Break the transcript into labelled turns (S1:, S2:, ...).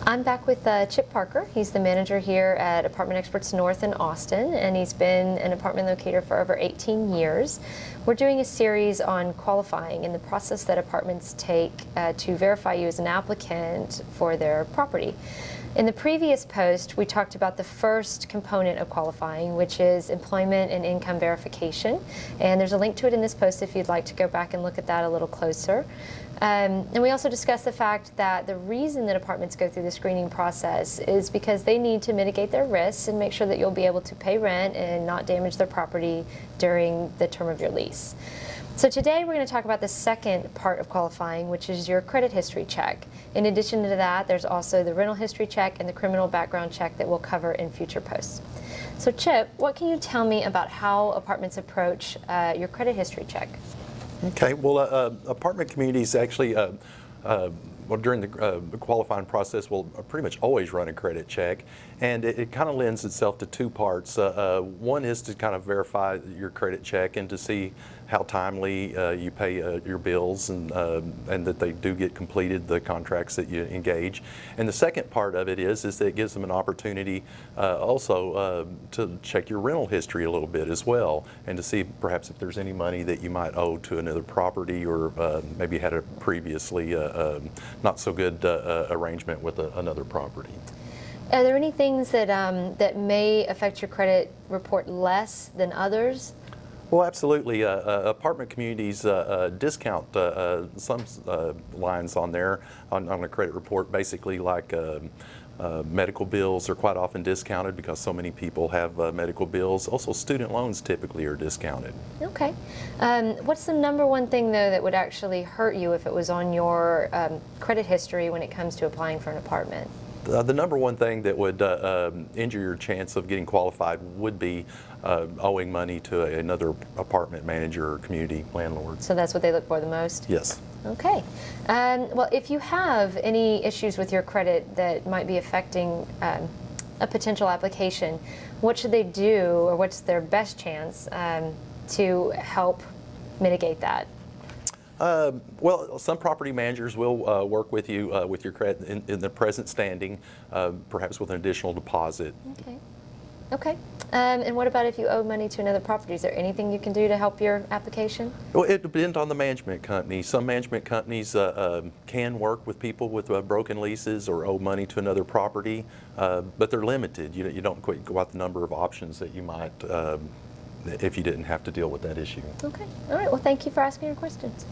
S1: I'm back with Chip Parker. He's the manager here at Apartment Experts North in Austin, and he's been an apartment locator for over 18 years. We're doing a series on qualifying and the process that apartments take to verify you as an applicant for their property. In the previous post, we talked about the first component of qualifying, which is employment and income verification. And there's a link to it in this post if you'd like to go back and look at that a little closer. And we also discussed the fact that the reason that apartments go through the screening process is because they need to mitigate their risks and make sure that you'll be able to pay rent and not damage their property during the term of your lease. So today we're going to talk about the second part of qualifying, which is your credit history check. In addition to that, there's also the rental history check and the criminal background check that we'll cover in future posts. So Chip, what can you tell me about how apartments approach your credit history check?
S2: Okay, well, apartment communities actually, during the qualifying process, will pretty much always run a credit check, and it kind of lends itself to two parts. One is to kind of verify your credit check and to see how timely you pay your bills and that they do get completed, the contracts that you engage. And the second part of it is that it gives them an opportunity also to check your rental history a little bit as well, and to see perhaps if there's any money that you might owe to another property, or maybe had a previously not so good arrangement with another property.
S1: Are there any things that, that may affect your credit report less than others?
S2: Well, absolutely. Apartment communities discount some lines on there on a credit report, basically like medical bills are quite often discounted because so many people have medical bills. Also, student loans typically are discounted.
S1: Okay. What's the number one thing, though, that would actually hurt you if it was on your credit history when it comes to applying for an apartment?
S2: The number one thing that would injure your chance of getting qualified would be owing money to another apartment manager or community landlord.
S1: So that's what they look for the most?
S2: Yes.
S1: Okay. Well, if you have any issues with your credit that might be affecting a potential application, what should they do, or what's their best chance to help mitigate that?
S2: Well, some property managers will work with you with your credit in the present standing, perhaps with an additional deposit.
S1: Okay. Okay. And what about if you owe money to another property? Is there anything you can do to help your application?
S2: Well, it depends on the management company. Some management companies can work with people with broken leases or owe money to another property, but they're limited. You don't quite go out the number of options that you might if you didn't have to deal with that issue.
S1: Okay. All right. Well, thank you for asking your questions.